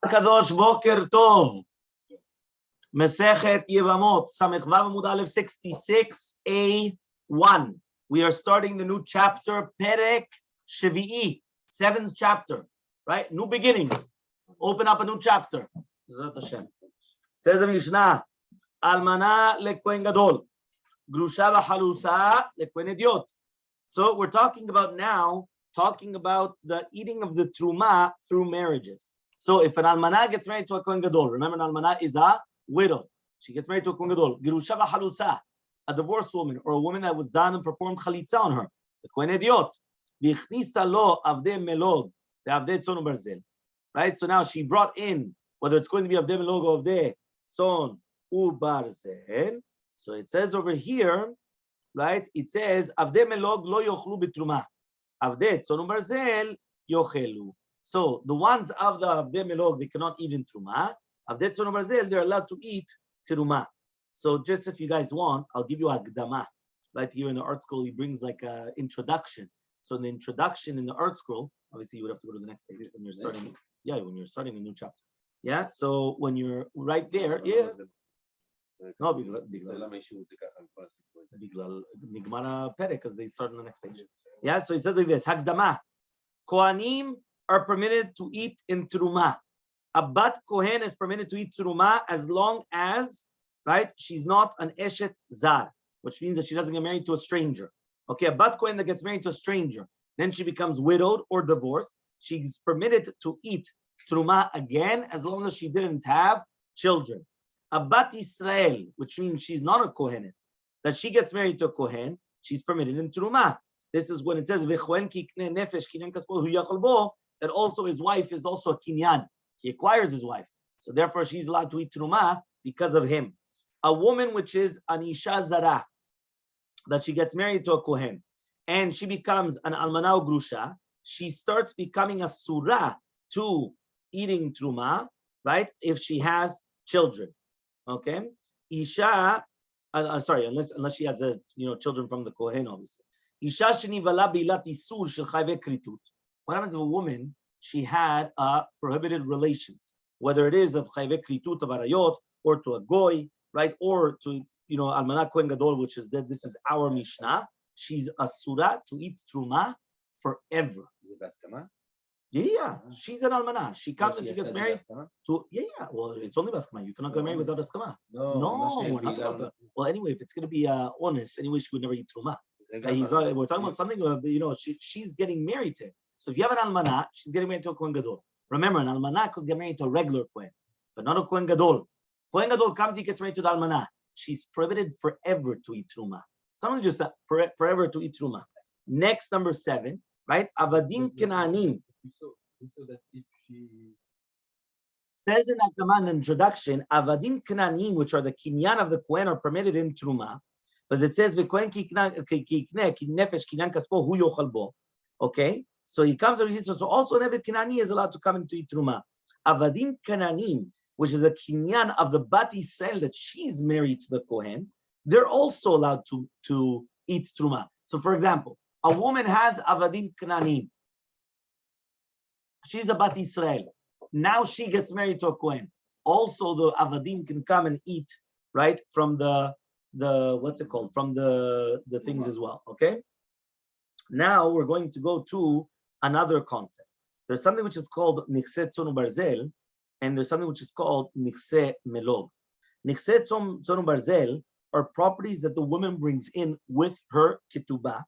Kadosh Boker Tov. Masechet Yevamot Daf 66a1. We are starting the new chapter, Perek Shvi'i, 7th chapter, right? New beginnings. Open up a new chapter. Says the Mishnah, Almana lekohen gadol, grusha v'halusa lekohen idiot. So we're talking about the eating of the truma through marriages. So if an almana gets married to a kohen gadol, remember an almana is a widow. She gets married to a kohen gadol. Grusha v'halusa, a divorced woman or a woman that was done and performed chalitza on her, the kohen idiot. V'ichnisa lo avdei melog, the avdei tzon u'barzel. Right. So now she brought in whether it's going to be avdei melog or avdei tzon u'barzel. So it says over here, right? It says avdei melog lo yochlu b'truma, avdei tzon u'barzel yochelu. So the ones of the avdei melog, they cannot eat in truma. Avdei tzon u'barzel, they're allowed to eat truma. So just if you guys want, I'll give you a agdama. Right here in the art scroll, he brings like an introduction. So in the introduction in the art scroll, obviously you would have to go to the next page when you're starting. Yeah, when you're starting a new chapter. Yeah. So when you're right there, yeah. No, because they start on the next page. Yeah. So it says like this: Hagdama, Kohanim are permitted to eat in truma. A bat kohen is permitted to eat truma as long as, right, she's not an eshet zar, which means that she doesn't get married to a stranger. Okay, a bat kohen that gets married to a stranger, then she becomes widowed or divorced. She's permitted to eat truma again as long as she didn't have children. A bat Israel, which means she's not a kohenet, that she gets married to a kohen, she's permitted in truma. This is when it says that also his wife is also a kinyan. He acquires his wife, so therefore she's allowed to eat truma because of him. A woman which is an isha zara, that she gets married to a kohen, and she becomes an almana grusha, she starts becoming a surah to eating truma, right? If she has children, okay? Isha, unless she has children from the kohen, obviously. Isha shenivala bilat isur shel chayve kritut. What happens if a woman, she had prohibited relations, whether it is of chayve kritut of arayot, or to a goy, right, or to almana kohen gadol, which is that this is our mishnah. She's a surah to eat truma forever. Is it baskama? Yeah, she's an almana. She comes and she gets married to. Yeah. Well, it's only baskama. You cannot get married without baskama. No, we're not talking about. Well, anyway, if it's going to be honest, anyway, she would never eat truma. We're talking about something. She's getting married to him. So if you have an almana, she's getting married to a kohen gadol. Remember, an almana could get married to a regular kohen, but not a kohen gadol. Kohen gadol comes, he gets married to the almana. She's prohibited forever to eat truma. Someone just said forever to eat truma. Next, number 7, right? Avadim Kenanim. So that if she says in the introduction, Avadim Kenanim, which are the kinyan of the kohen, are permitted in truma. But it says v'kohen kikne nefesh kinyan kaspo hu yochal bo. Okay, so he comes over here. So also an Evet Kenani is allowed to come into eat truma. Avadim Kenanim, which is a kinyan of the bat Israel that she's married to the kohen, they're also allowed to eat truma. So, for example, a woman has avadim Kenanim. She's a bat Israel. Now she gets married to a kohen. Also, the avadim can come and eat, right, from the what's it called? From the things as well. Okay. Now we're going to go to another concept. There's something which is called nichse tzon u'barzel, and there's something which is called nichse melog. Nichse tzon u'barzel are properties that the woman brings in with her ketubah,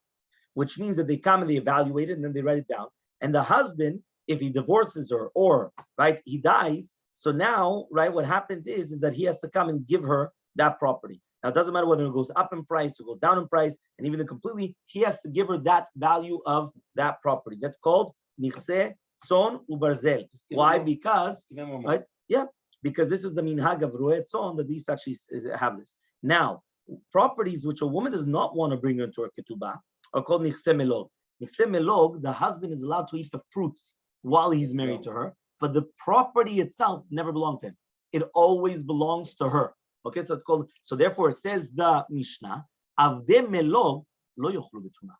which means that they come and they evaluate it and then they write it down. And the husband, if he divorces her or, right, he dies, so now, right, what happens is that he has to come and give her that property. Now, it doesn't matter whether it goes up in price or goes down in price, and even completely, he has to give her that value of that property. That's called nichse tzon u'barzel. Why? Because, right, yeah, because this is the minhag of ru'eh tzon that these actually have this. Now, properties which a woman does not want to bring into her ketubah are called nichse melog. Nichse melog, the husband is allowed to eat the fruits while he's married to her, but the property itself never belonged to him. It always belongs to her. Okay, so it's called. So therefore, it says the Mishnah, avdei melog lo yochlu b'truma.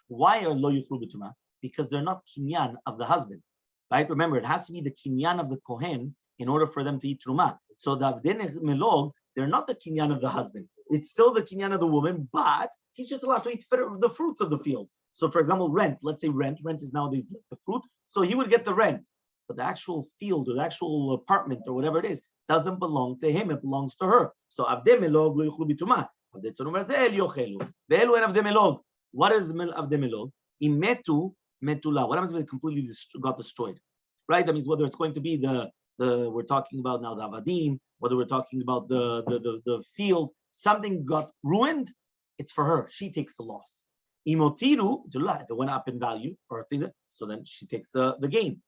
Why are lo yochlu b'truma? Because they're not kinyan of the husband, right? Remember, it has to be the kinyan of the kohen in order for them to eat truma. So the avdei melog, they're not the kinyan of the husband. It's still the kinyan of the woman, but he's just allowed to eat the fruits of the field. So, for example, rent. Let's say rent is nowadays the fruit. So he would get the rent, but the actual field or the actual apartment or whatever it is doesn't belong to him. It belongs to her. So avdei melog lo yuchlu bituma. Avdei tzonum barzel yochelu. Ve'elu en avdei melog. What is avdei melog? Imetu metula. What happens if it completely got destroyed? Right. That means whether it's going to be the we're talking about now the avadim, whether we're talking about the field, something got ruined. It's for her. She takes the loss. Imotiru, if it went up in value or a thing that, so then she takes the gain.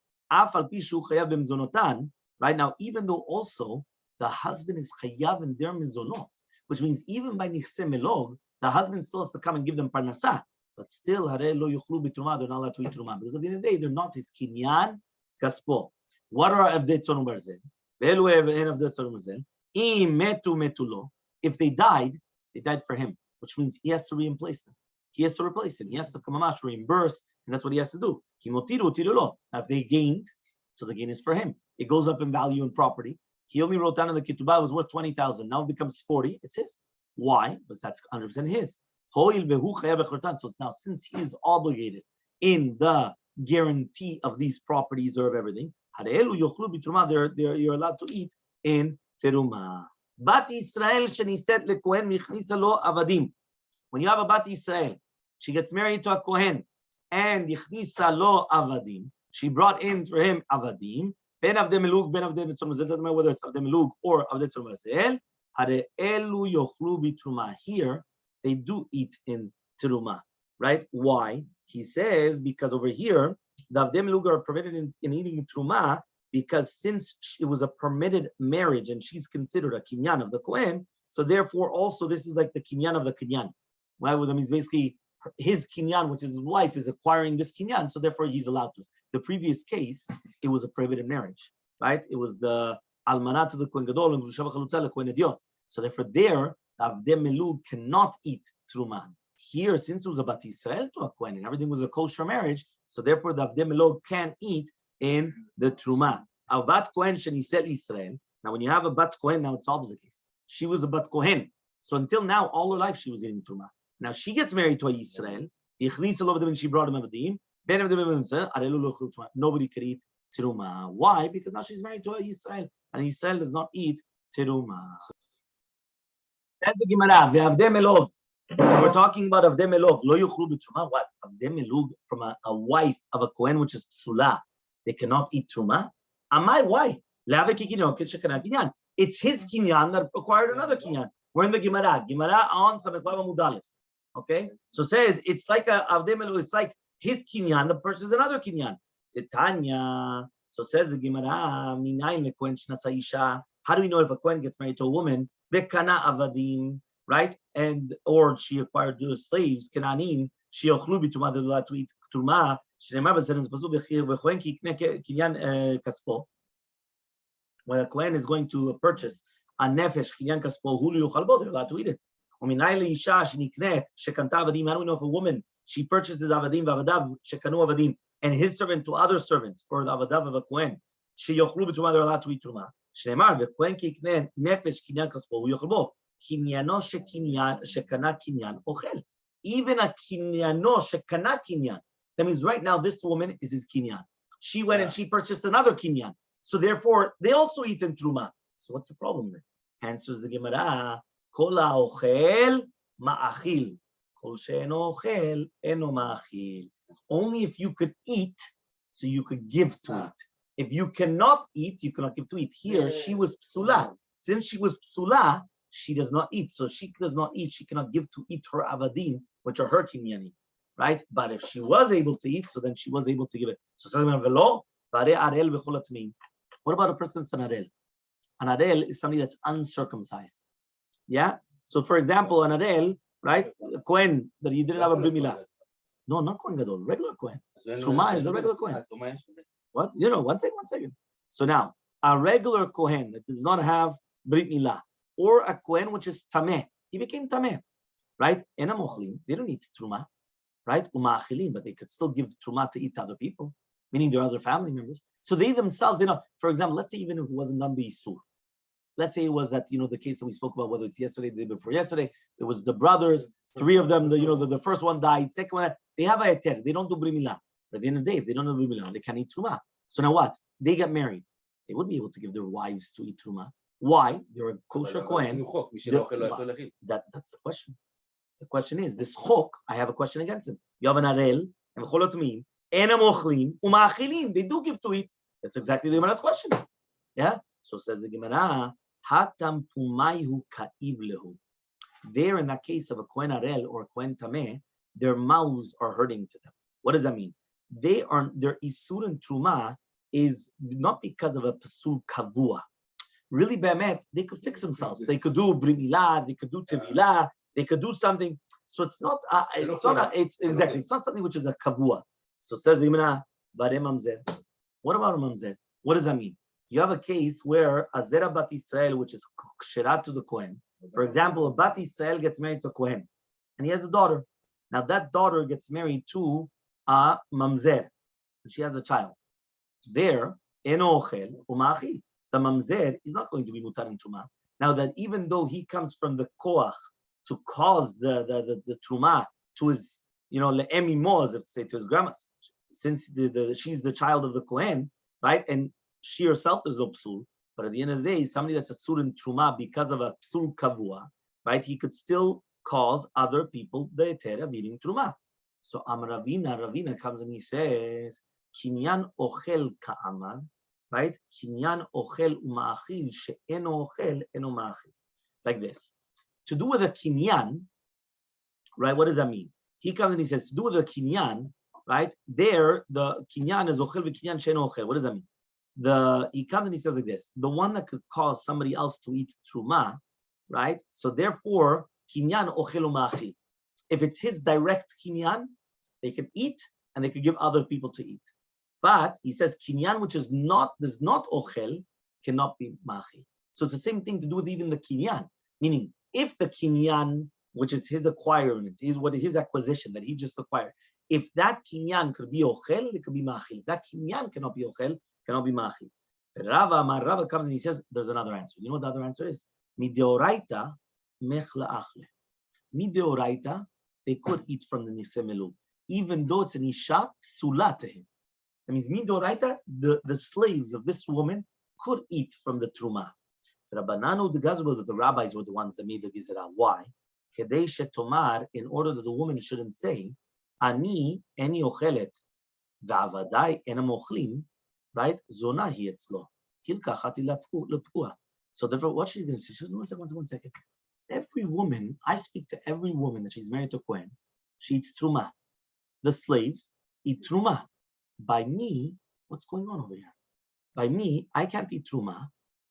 Right now, even though also the husband is chayav in their mizonot, which means even by nichse melog, the husband still has to come and give them parnasa, but still hare lo yuchlu bitruma, they're not allowed to eat truma because at the end of the day they're not his kinyan kaspo. What are avdei tzonum barzel? Ve'elu en avdei tzonum barzel. Im metu metulo. If they died for him, which means he has to replace them. He has to replace him. He has to come reimburse, and that's what he has to do. Now, if they gained, so the gain is for him. It goes up in value in property. He only wrote down in the ketubah it was worth 20,000. Now it becomes 40. It's his. Why? Because that's 100% his. So now, since he is obligated in the guarantee of these properties or of everything, you're allowed to eat in teruma. Bat Israel sheniset lekohen michnisa lo avadim. When you have a Bat Israel, she gets married to a kohen, and yichnisa lo avadim. She brought in for him avadim. Ben avdei melug, ben avdei tzom barzel. Doesn't matter whether it's avdei melug or avdei tzom barzel. Hare elu yochlu bitruma. Here they do eat in teruma, right? Why? He says because over here the avdei melug are permitted in eating truma. Because since it was a permitted marriage and she's considered a kinyan of the Kohen, so therefore also this is like the kinyan of the kinyan. Right? That means basically his kinyan, which is his wife, is acquiring this kinyan, so therefore he's allowed to. The previous case, it was a prohibited marriage, right? It was the almanat to the Kohen Gadol and grusha v'chalutza le Kohen Idiot. So therefore there, the avdei melug cannot eat truma. Here, since it was a bat Yisrael to a Kohen and everything was a kosher marriage, so therefore the avdei melug can eat in the truma. A bat kohen sheniset Israel. Now, when you have a bat kohen, now it's opposite case. She was a bat kohen, so until now, all her life she was eating truma. Now she gets married to a Yisrael. She brought him avadim. Nobody could eat truma. Why? Because now she's married to a Yisrael, and Yisrael does not eat truma. That's the Gemara. We're talking about avdei melog. Lo yuchlu b'truma. What? Avdei melog from a wife of a kohen, which is psula. They cannot eat truma. Amai, why? It's his kinyan that acquired another kinyan. We're in the Gemara. Gemara on Samech Bava Mudalef. Okay? So it says it's like a avdei melog, it's like his kinyan, the person's another kinyan. Titanya. So says the Gemara, Minayin lekohen shnasa isha. How do we know if a kohen gets married to a woman? Bekana avadim, right? And or she acquired those slaves, Kananim, she ochlu bituma, they're allowed to eat truma. When a kohen is going to purchase a nefesh kinyan kaspo, they're allowed to eat it. How do we know if a woman she purchases avadim v'avadav shekanu avadim and his servant to other servants or the avadav of a kohen, they're allowed to eat truma. Nefesh kinyan kaspo kinyano shekana kinyan ochel. Even a kinyano shekana kinyan. That means right now this woman is his kinyan. She went and she purchased another kinyan. So therefore, they also eat in truma. So what's the problem then? Answers the Gemara, Kol ha'ochel ma'achil. Kol she'eno ochel eno ma'achil. Only if you could eat, so you could give to eat. If you cannot eat, you cannot give to eat. Here, she was psula. Since she was psula, she does not eat. So she does not eat. She cannot give to eat her avadim, which are her kinyanim. Right? But if she was able to eat, so then she was able to give it. So what about a person that's an arel? An arel is somebody that's uncircumcised. Yeah? So for example, an arel, right? A kohen that you didn't have a brit milah. No, not kohen gadol, regular kohen. Truma is a regular kohen. What? One second. So now, a regular kohen that does not have brit milah, or a kohen which is tameh, he became tameh, right? And a mochlim, they don't eat truma. Right? But they could still give truma to eat to other people, meaning their other family members. So they themselves, for example, let's say even if it wasn't done by Isur. Let's say it was that, the case that we spoke about, whether it's yesterday, the day before yesterday, there was the brothers, three of them, the first one died, second one, they have a heter, they don't do bri milah. But at the end of the day, if they don't do bri milah, they can't eat truma. So now what? They get married. They would be able to give their wives to eat truma. Why? They're a kosher Kohen. That's the question. The question is, this chok, I have a question against him. You have an arel, and cholot mean, enam ochlim, uma'achilin. They do give to eat. That's exactly the Gemara's question. Yeah? So says the Gemara, hatam pumayhu ka'iv lehu. There, in that case of a Kohen arel or a Kohen tameh, their mouths are hurting to them. What does that mean? Their isur and truma is not because of a pasul kavua. Really, be'emet, they could fix themselves. They could do bri milah, they could do tevilah, they could do something. So it's not. It's not something which is a kavua. So says the Gemara, bare mamzer. What about a mamzer? What does that mean? You have a case where a zera bat Israel, which is ksherat to the Kohen. For example, a bat Israel gets married to a Kohen, and he has a daughter. Now that daughter gets married to a mamzer, and she has a child. There, eno ochel uma'achil. The mamzer is not going to be mutar in truma. Now that even though he comes from the koach to cause the truma to his, le'emi moz, if say to his grandma, since she's the child of the Kohen, right? And she herself is no psul, but at the end of the day, somebody that's a sur in truma because of a psul kavua, right? He could still cause other people the heter of eating truma. So Ravina comes and he says, kinyan ochel ka'amar, right? Kinyan ochel uma'achil she'eno ochel eno ma'achil. Like this. To do with a kinyan, right? What does that mean? He comes and he says, to do with a kinyan, right? There, the kinyan is ochel v'kinyan she'eno ochel. What does that mean? He comes and he says like this: the one that could cause somebody else to eat truma, right? So therefore, kinyan ochel uma'achil. If it's his direct kinyan, they can eat and they could give other people to eat. But he says kinyan, which is not ochel, cannot be ma'achil. So it's the same thing to do with even the kinyan. Meaning, if the kinyan, which is his acquirement, his acquisition that he just acquired, if that kinyan could be ochel, it could be ma'achil. That kinyan cannot be ochel, cannot be ma'achil. Rava comes and he says, there's another answer. You know what the other answer is? Mideoraita mech la'achle. Mideoraita, they could eat from the nisemelu, even though it's an isha psula to him. That means mideoraita, the slaves of this woman could eat from the truma. Rabbananu, the rabbis were the ones that made the gizera. Why? Kedei shetomar, in order that the woman shouldn't say, ani eni ochelet, va'avadai enam ochlim, right? Zona hi etzlo. Kilkachati lepua. So therefore, what she's going to say, she says, one second. Every woman, I speak to every woman that she's married to Kohen, she eats truma. The slaves eat truma. By me, what's going on over here? By me, I can't eat truma,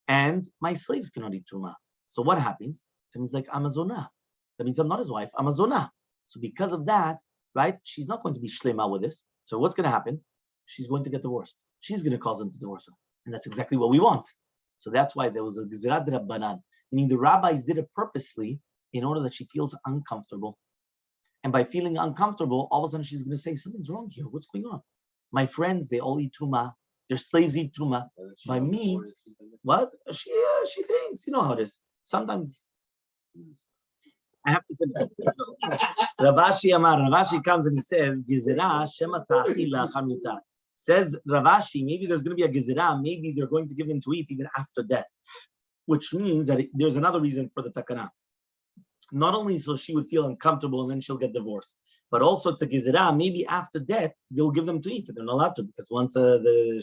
and my slaves cannot eat truma. So what happens? That means like I'm a zona. That means I'm not his wife, I'm a zona. So because of that, right, she's not going to be shlema with this. So what's going to happen? She's going to get divorced. She's going to cause them to divorce her. And that's exactly what we want. So that's why there was a gzerat rabbanan, meaning the rabbis did it purposely in order that she feels uncomfortable. And by feeling uncomfortable, all of a sudden she's going to say, something's wrong here. What's going on? My friends, they all eat truma. Their slaves eat truma. By me, what? She thinks, you know how it is. Sometimes I have to finish. Ravashi comes and he says, Gizera shema ta'achil la'achar mutar. Says Ravashi, maybe there's going to be a gezerah, maybe they're going to give them to eat even after death, which means that there's another reason for the takana. Not only so she would feel uncomfortable and then she'll get divorced, but also it's a gezerah, maybe after death, they'll give them to eat. They're not allowed to, because once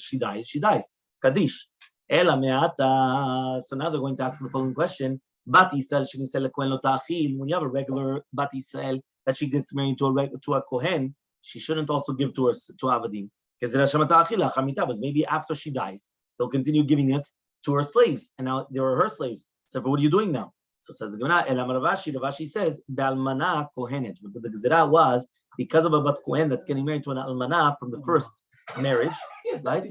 she dies, she dies. Kaddish. Ela me'ata. So now they're going to ask the following question. Bat Yisrael shouldn't sell a kohen lo ta'achil. When you have a regular Bat Yisrael that she gets married to a kohen, she shouldn't also give to avadim. But maybe after she dies, they'll continue giving it to her slaves, and now they are her slaves. So what are you doing now? So says the Gemara, Ravashi says, Be'almana kohenet. What the gezerah was, because of a bat kohen that's getting married to an almana from the first marriage, right?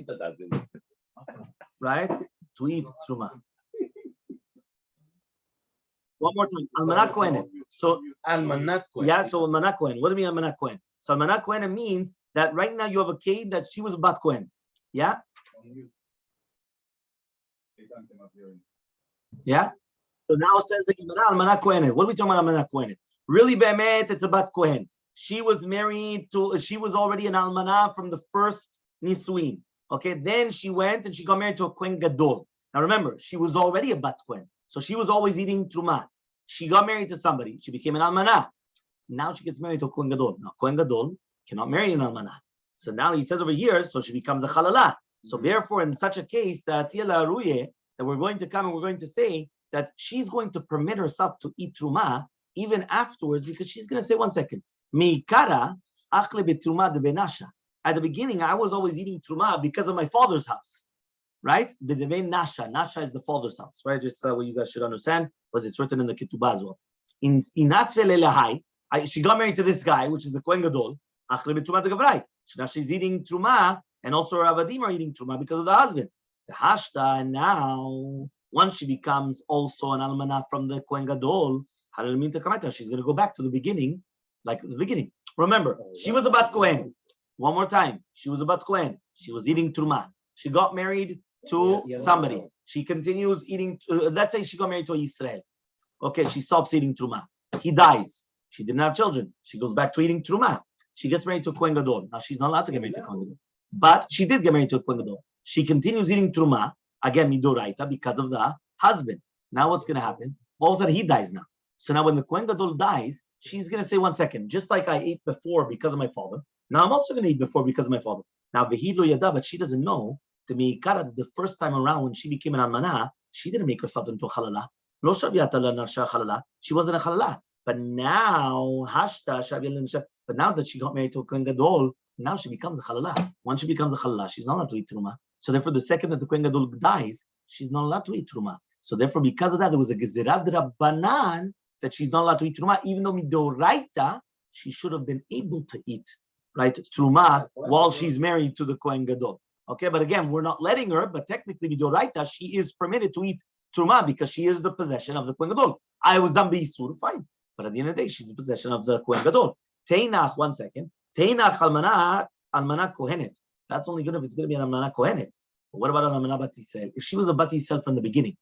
Right? To eat truma. One more time, almana kohenet. So almana kohen. Yeah, so almana kohen. What do you mean almana kohen? So almana kohen means that right now you have a kid that she was a bat kohen. Yeah? Yeah. So now it says the Gemara, Almana Kohenet. What are we talking about, Almana Kohenet? Really, Be'emet, it's about Kohen. She was already an Almana from the first Nisuin. Okay, then she went and she got married to a Kohen Gadol. Now remember, she was already a Bat Kohen. So she was always eating Truma. She got married to somebody. She became an Almana. Now she gets married to a Kohen Gadol. Now, Kohen Gadol cannot marry an Almana. So now he says over here, so she becomes a Chalala. So therefore, in such a case, that we're going to come and we're going to say that she's going to permit herself to eat Truma even afterwards, because she's going to say, 1 second, Meikara achle betruma de benasha. At the beginning, I was always eating Truma because of my father's house, right? Nasha. Nasha is the father's house, right? Just what you guys should understand, because it's written in the Ketubah as well. In Asfel Elahai, she got married to this guy, which is the Kohen Gadol. Achle betruma de gavrai. So now she's eating Truma, and also her Avadim are eating Truma because of the husband. The Hashta, now, once she becomes also an Almanah from the Kohen Gadol, she's going to go back to the beginning, like the beginning. Remember, she was a Bat Kohen. One more time. She was a Bat Kohen. She was eating Truma. She got married to somebody. She continues eating, let's say she got married to Israel. Okay, she stops eating Truma. He dies. She didn't have children. She goes back to eating Truma. She gets married to a Kohen Gadol. Now, she's not allowed to get married to a Kohen Gadol. But she did get married to a Kohen Gadol. She continues eating Truma, again, Midoraita, because of the husband. Now what's going to happen? All of a sudden, he dies now. So now when the Kohen Gadol dies, she's going to say, 1 second, just like I ate before because of my father, now I'm also going to eat before because of my father. Now, Vehidlo Yada, but she doesn't know, to Meikara, the first time around when she became an Almanah, she didn't make herself into a Chalala. Lo Shaviata Narsha Chalala. She wasn't a Chalala. But now, but now that she got married to a Kohen Gadol, now she becomes a Chalala. Once she becomes a Chalala, she's not allowed to eat Truma. So therefore, the second that the Kohen Gadol dies, she's not allowed to eat Truma. So therefore, because of that, there was a Gezerah Rabbanan that she's not allowed to eat Truma, even though Midoraita, she should have been able to eat, right, Truma while she's married to the Kohen Gadol. Okay, but again, we're not letting her, but technically Midoraita, she is permitted to eat Truma because she is the possession of the Kohen Gadol. I was done B'Isur, fine. But at the end of the day, she's the possession of the Kohen Gadol. Teinach, 1 second. Teinach almanah kohenet. That's only good if it's going to be an almanah kohenet. But what about an almanah bat Yisrael? If she was a bat Yisrael from the beginning,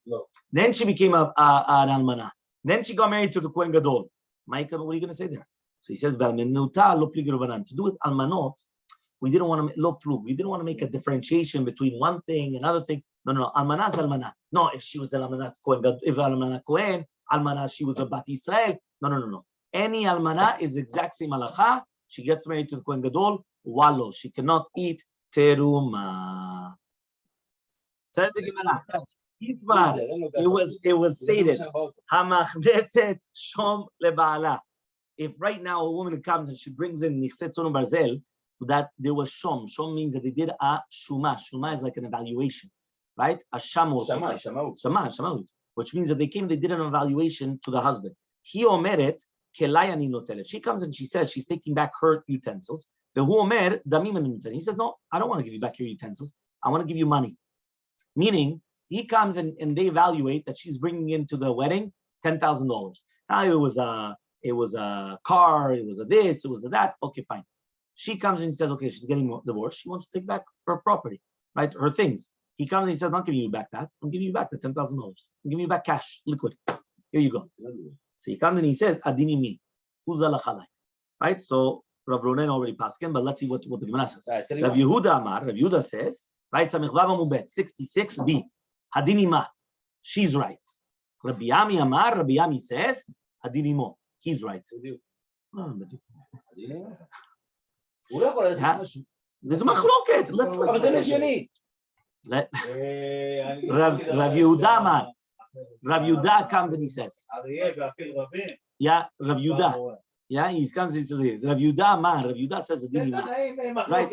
then she became an almanah. Then she got married to the Kohen Gadol. Michael, what are you going to say there? So he says, to do with almanot, we didn't want to make a differentiation between one thing and another thing. No. Almanah is almanah. No, if she was an almanah Kohen, if almanah Kohen, almanah, she was a bat Yisrael. No. Any almanah is exact same halacha. She gets married to the Kohen Gadol. Wallo, she cannot eat teruma. Says the Gemara. It was stated. Hamachneset shom lebaala. If right now a woman comes and she brings in nichset tzon barzel, that there was shom. Shom means that they did a shuma. Shuma is like an evaluation, right? A shamut, which means that they did an evaluation to the husband. He omeret. She comes and she says she's taking back her utensils. He says, no, I don't want to give you back your utensils. I want to give you money. Meaning, he comes and they evaluate that she's bringing into the wedding $10,000. Now it was a car, it was a this, it was a that. Okay, fine. She comes and says, okay, she's getting divorced. She wants to take back her property, right? Her things. He comes and he says, I'm not giving you back that. I'm giving you back the $10,000. I'm giving you back cash, liquid. Here you go. So he comes and he says, Adini mi, who's alachalai? Right? So Rav Ronen already passed him, but let's see what the Gemara says. Rav Yehuda says, right? Samichvav Amubet 66b, Adini ma, she's right. Rabbi Yami Amar, Rabbi Yami says, Adini mo, he's right. There's a machloket. Let Rav Yehuda Amar. Rav Yehuda comes and he says, yeah, Rav Yehuda. Yeah, he comes and says, Rav Yehuda, man. Rav Yehuda says, right?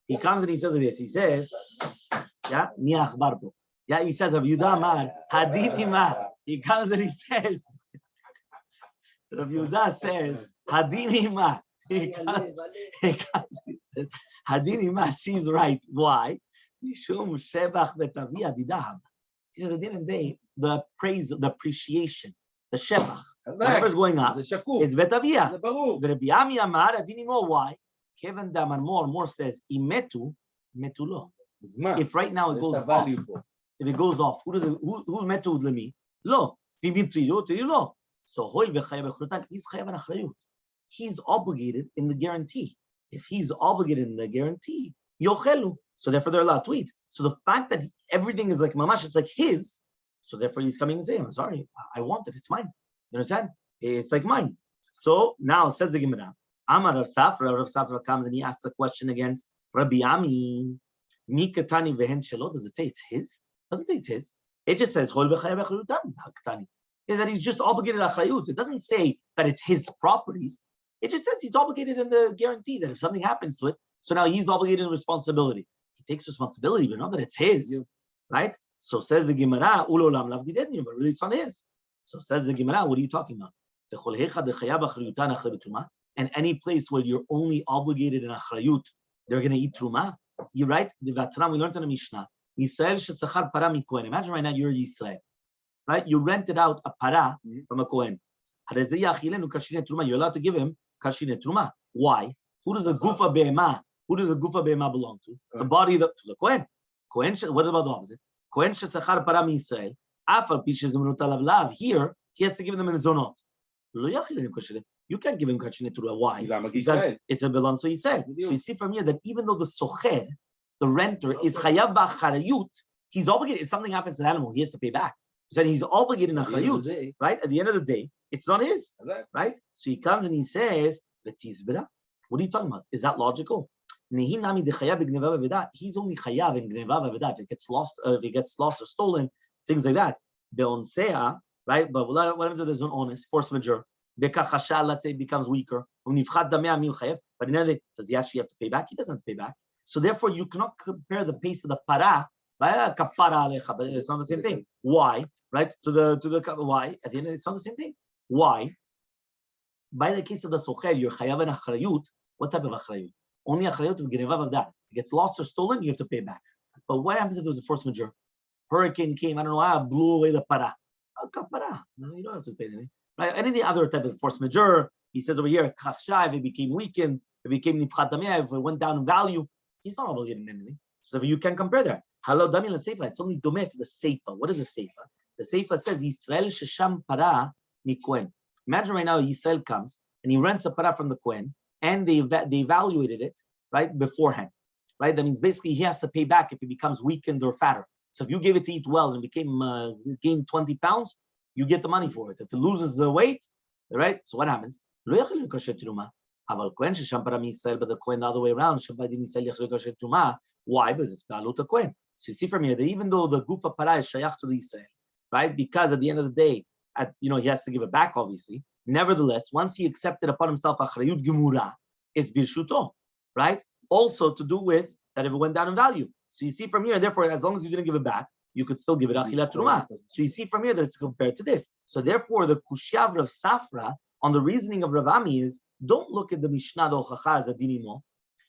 He comes and he says this. He says, yeah, Niach Barbo. Yeah, he says, Rav Yehuda, man, Hadini ma. He comes and he says, Rav Yehuda says, Hadini ma. He comes and says, Hadini ma, she's right. Why? Mishum shebach betavi adidaham. He says, at the end of the day, the praise, the appreciation, the shebach, whatever's going on, it's betavia. Rabbi Yami Amar, Adini Mo, why? Kevin Damar more says, Imetu, metulo. זמן. If right now it יש goes את off, ה-value פה. if it goes off, who's meant to me? לא. תראי לא. So he's חייב an אחריות. He's obligated in the guarantee. If he's obligated in the guarantee, yochelu. So therefore they're allowed to eat. So the fact that everything is like mamash, it's like his. So therefore he's coming and saying, I'm sorry, I want it, it's mine. You understand? It's like mine. So now says the Gemara, Amar Rav Safra comes and he asks a question against Rabbi Ami. Mikatani vehen shelo. Does it say it's his? Doesn't say it's his. It just says that he's just obligated achrayut. It doesn't say that it's his properties. It just says he's obligated in the guarantee that if something happens to it, so now he's obligated in responsibility. He takes responsibility, but not that it's his, right? So says the Gemara, ulolam lavdidedni, but really it's not his. So says the Gemara, what are you talking about? And any place where you're only obligated in achrayut, they're going to eat truma. You're right. We learned in the Mishnah. Imagine right now you're Yisrael, right? You rented out a para from a Kohen. You're allowed to give him kashinet truma. Why? Who does the gufa behema belong to? The body to the Kohen. Kohen. What about the opposite? Kohen shesachar para miYisrael. Afal pishes lav. Here he has to give them in zonot. You can't give him kashinet truma. Why? Because it's a belongs to Yisrael. So you see from here that even though the socher, the renter, is chayav b'acharayut, he's obligated. If something happens to the animal, he has to pay back. So he's obligated in acharayut, right? At the end of the day, it's not his, right? So he comes and he says, "V'tizbera." What are you talking about? Is that logical? He's only chayav in gneva v'aveda. If it gets lost, if it gets lost or stolen, things like that. Be'onsea, right? But what happens if there's an honest force majeure? Bekachasha, let's say, it becomes weaker. But in the end of the day, does he actually have to pay back? He doesn't have to pay back. So therefore, you cannot compare the pace of the para, right? Kapara alecha, but it's not the same thing. Why? Right? To the why? At the end, it's not the same thing. Why? By the case of the socher, you're chayav and achrayut. What type of achrayut? Only achrayut of gneva of that. If it gets lost or stolen, you have to pay back. But what happens if there was a force majeure? Hurricane came, I don't know, blew away the para. Oh, kapara. No, you don't have to pay anything. Right? Any other type of force majeure, he says over here, if it became weakened, if it became nifchat dameh, if it went down in value, he's not obligated in anything. So you can compare that. Halal dami l'seifa. It's only domeh to the seifa. What is the seifa? The seifa says Yisrael shesham para mikwen. Imagine right now Yisrael comes and he rents a para from the Kohen and they evaluated it right beforehand. Right? That means basically he has to pay back if it becomes weakened or fatter. So if you gave it to eat well and it became gained 20 pounds, you get the money for it. If it loses the weight, right? So what happens? Lo yachilin kosher truma. Aval Kohen shesham para miYisrael, but the Kohen the other way around. Why? Because it's balut a Kohen. So you see from here that even though the gufa para is shayach to the Yisrael, right? Because at the end of the day, he has to give it back, obviously. Nevertheless, once he accepted upon himself achrayut gemura, it's birshuto, right? Also to do with that if it went down in value. So you see from here, therefore, as long as you didn't give it back, you could still give it achilat truma. So you see from here that it's compared to this. So therefore, the kushav of Safra on the reasoning of Rav Ami is don't look at the Mishnah the Hochacha as a dinimo.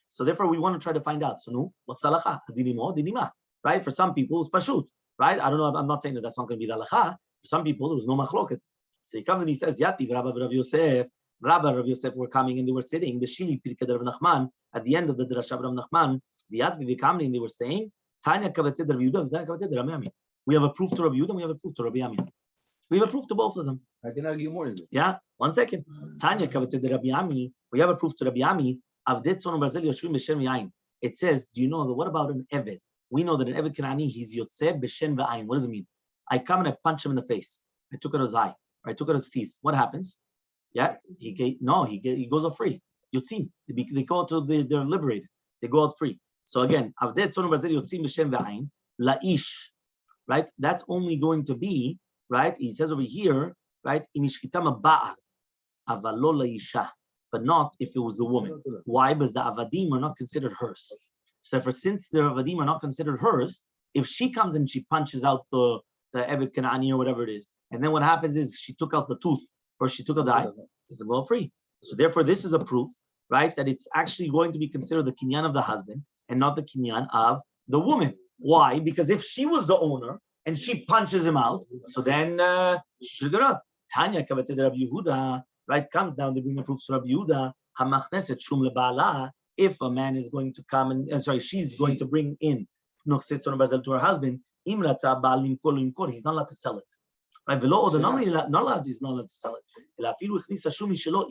So therefore, we want to try to find out. So no, what's the halacha? Dinimo, dinima, right? For some people, it's pashut, right? I don't know. I'm not saying that that's not going to be the halacha. For some people, there was no machloket. So he comes and he says, Yati, Rabbi Rav Yosef, Rabbi Rav Yosef were coming and they were sitting. B'shili pirkei Rav Nachman at the end of the drasha of Rav Nachman. V'yat v'kamli and they were saying, Tanya kavatid Rav Yehuda, Tanya kavatid Rabbi Ami. We have a proof to Rabbi Yehuda, we have a proof to Rabbi Ami. We have a proof to both of them. I can argue more than that. Yeah, 1 second. Tanya kavatid Rabbi Ami. We have a proof to Rabbi Ami. It says, do you know that what about an Eved? We know that an Eved Kanani, he's Yotzeh B'Shen V'ayin. What does it mean? I come and I punch him in the face. I took out his eye. Or I took out his teeth. What happens? Yeah, he goes out free. Yotzim. They go out they're liberated. They go out free. So again, Avdet Son Brazil Yotzim B'Shen V'ayin. La'ish. Right? That's only going to be, right? He says over here, right? Imishkitam Ba'al. Avalo La'isha. But not if it was the woman. Why? Because the avadim are not considered hers. So since the avadim are not considered hers, if she comes and she punches out the Eved Kanani or whatever it is, and then what happens is she took out the tooth or she took out the eye, it's go free. So therefore, this is a proof, right, that it's actually going to be considered the kinyan of the husband and not the kinyan of the woman. Why? Because if she was the owner and she punches him out, so then she should go out. Tanya kavatid Rabbi Yehuda. Right, comes down, they bring a proof to Rabbi Yehuda, hamachneset shum lebala, if a man is going to come and, she's going to bring in to her husband, he's not allowed to sell it. Right? Not allowed, he's not allowed to sell it.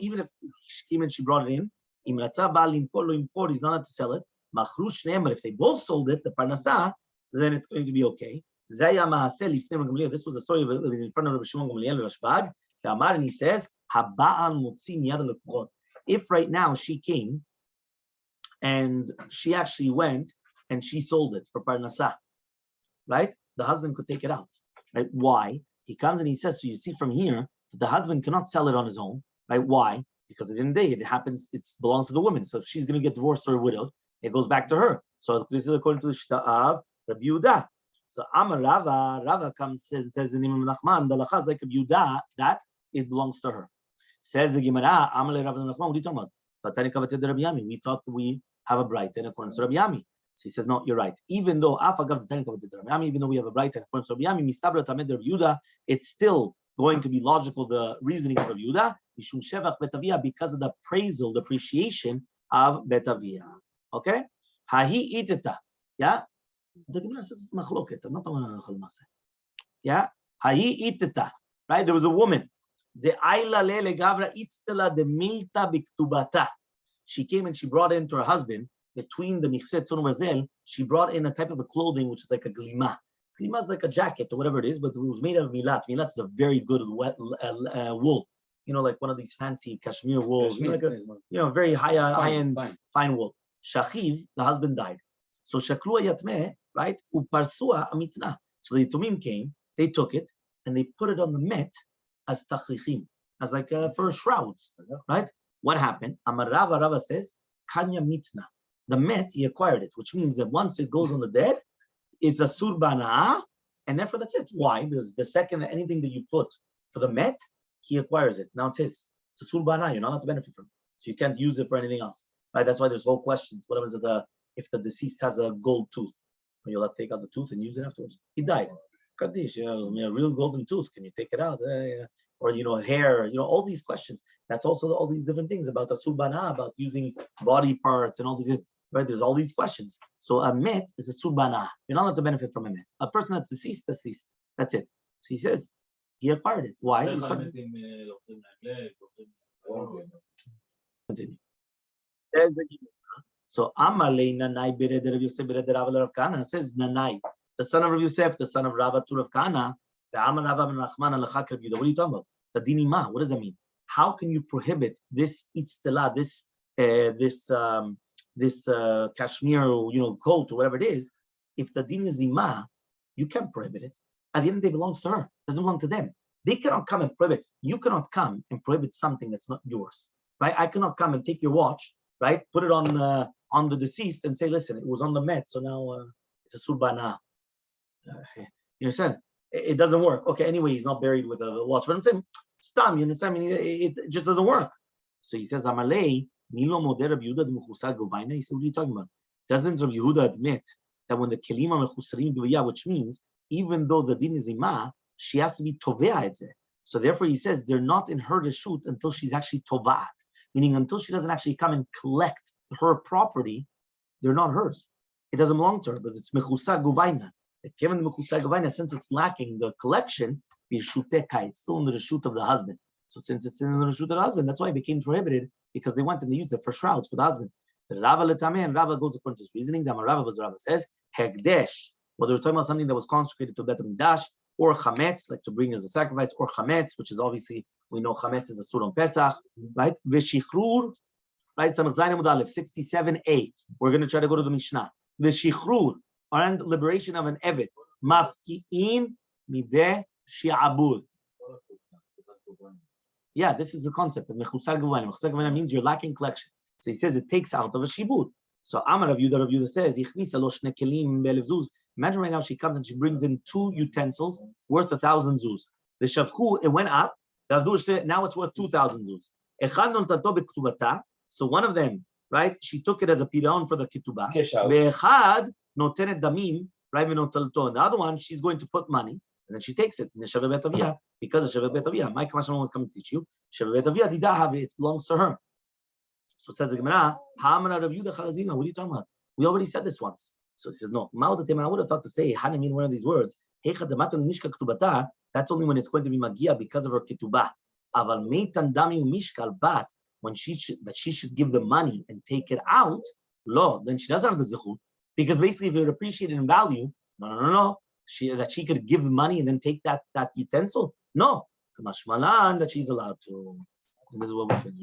Even if she brought it in, he's not allowed to sell it. But if they both sold it, the parnasa, then it's going to be okay. This was a story in front of Rabbi Shimon Gamliel Rashbag. And he says, if right now she came and she actually went and she sold it for parnasa, right? The husband could take it out. Right? Why? He comes and he says, so you see from here that the husband cannot sell it on his own. Right? Why? Because at the end of the day, it happens, it belongs to the woman. So if she's going to get divorced or widowed, it goes back to her. So this is according to the Shita of Rabbi Yehuda. So Amar Rava comes says in Imam Nachman, the lacha is like Rabbi Yehuda, that it belongs to her. Says the Gemara, Elmaleh Rava Nachman, what are you talking about? We thought we have a bright in accordance to Rabbi Yami. So he says, no, you're right. Even though even though we have a bright in accordance to Rabbi Yami, it's still going to be logical, the reasoning of Rabbi Yehuda, because of the appraisal, the appreciation of Betavia. Okay? Hahi iteta. Yeah? The Gemara says it's machloket. I'm not talking about yeah? Hahi iteta. Right? There was a woman. The Ayla le gavra itstela de milta biktubata. She came and she brought into her husband, between the Masechet Oziel, she brought in a type of a clothing which is like a glima. Glima is like a jacket or whatever it is, but it was made out of milat. Milat is a very good wool. You know, like one of these fancy cashmere wools. Like a, very high-end, fine wool. Shachiv, the husband died. So Shakru Yatmeh, right? Uparsua amitna. So the Yitumim came, they took it, and they put it on the met as tachlichim, as like for shrouds, right? What happened? Amar Rava says, Kanya mitna. The met, he acquired it, which means that once it goes on the dead, it's a surbana, and therefore that's it. Why? Because the second anything that you put for the met, he acquires it. Now it's his. It's a surbana. You're not allowed to benefit from it. So you can't use it for anything else. Right? That's why there's whole questions. What happens if the deceased has a gold tooth? You'll have to take out the tooth and use it afterwards. He died. Kaddish, a real golden tooth. Can you take it out? Or hair, all these questions. That's also all these different things about the surbana, about using body parts and all these. Right? There's all these questions. So a met is a surbana. You're not allowed to benefit from a met. A person that's deceased. That's it. So he says he acquired it. Why? Continue. There's the so Amalei Nanai Bered Rav Yosef Bered Rav Kana says Nanai, the son of Rav Yosef, the son of Rava to Rav Kana, the Amar Rava ben Nachman Alachak Rav Yehuda. What are you talking about? The dinima. What does that mean? How can you prohibit this itztela, this cashmere, coat or whatever it is? If the din is ima, you can't prohibit it. At the end of the day, it belongs to her. It doesn't belong to them. They cannot come and prohibit. You cannot come and prohibit something that's not yours, right? I cannot come and take your watch, right? Put it on the deceased and say, listen, it was on the met, so now it's a surbana. You understand? It doesn't work. Okay, anyway, he's not buried with a watch. But I'm saying, stam, you understand? I mean, it just doesn't work. So he says, Amalei, Milo Moder Rabbi Yehuda Mechusa Govaina. He said, what are you talking about? Doesn't Rabbi Yehuda admit that when the kelim are mechusarim b'vaya, which means even though the din is ima, she has to be tovea et zeh. So therefore, he says they're not in her reshut until she's actually tovaat, meaning until she doesn't actually come and collect her property, they're not hers. It doesn't belong to her, but it's mechusa govaina. Given the mechusa govaina, since it's lacking the collection, it's still in the reshut of the husband. So since it's in the reshut of the husband, that's why it became prohibited, because they went and they used it for shrouds for the husband. The Rava letameh, and Rava goes according to his reasoning. The Rava says hekdesh, whether we're talking about something that was consecrated to Bet Hamikdash, or chametz, like to bring as a sacrifice, or chametz, which is obviously we know chametz is a sur on Pesach, right? V'shichrur, right? Samach Zayin Amud Aleph 67a. We're going to try to go to the Mishnah. V'shichrur, and liberation of an eved, mafkiin mideh shi'abur. Yeah, this is the concept of mechusar gavana. Mechusar gavana means you're lacking collection. So he says it takes out of a shibud. So Amar Rav Yehuda says, imagine right now she comes and she brings in 2 utensils worth 1,000 zuz. The shavchu, it went up. Now it's worth 2,000 zuz. So one of them, right, she took it as a pidon for the ketubah. Right, and the other one, she's going to put money. And then she takes it. Because of Shevet Bet Avia. My Kamashon was coming to teach you. Shevet Bet Avia, it belongs to her. So says the Gemara, what are you talking about? We already said this once. So he says, no. I would have thought to say, how do you mean one of these words? That's only when it's going to be magia because of her ketubah. Aval meitan dami mishkal bat, when she should give the money and take it out, lo, then she doesn't have the zichut. Because basically, if you would appreciate it in value, no. That she could give the money and then take that utensil? No. Kamashmalan, that she's allowed to. And this is what we finish.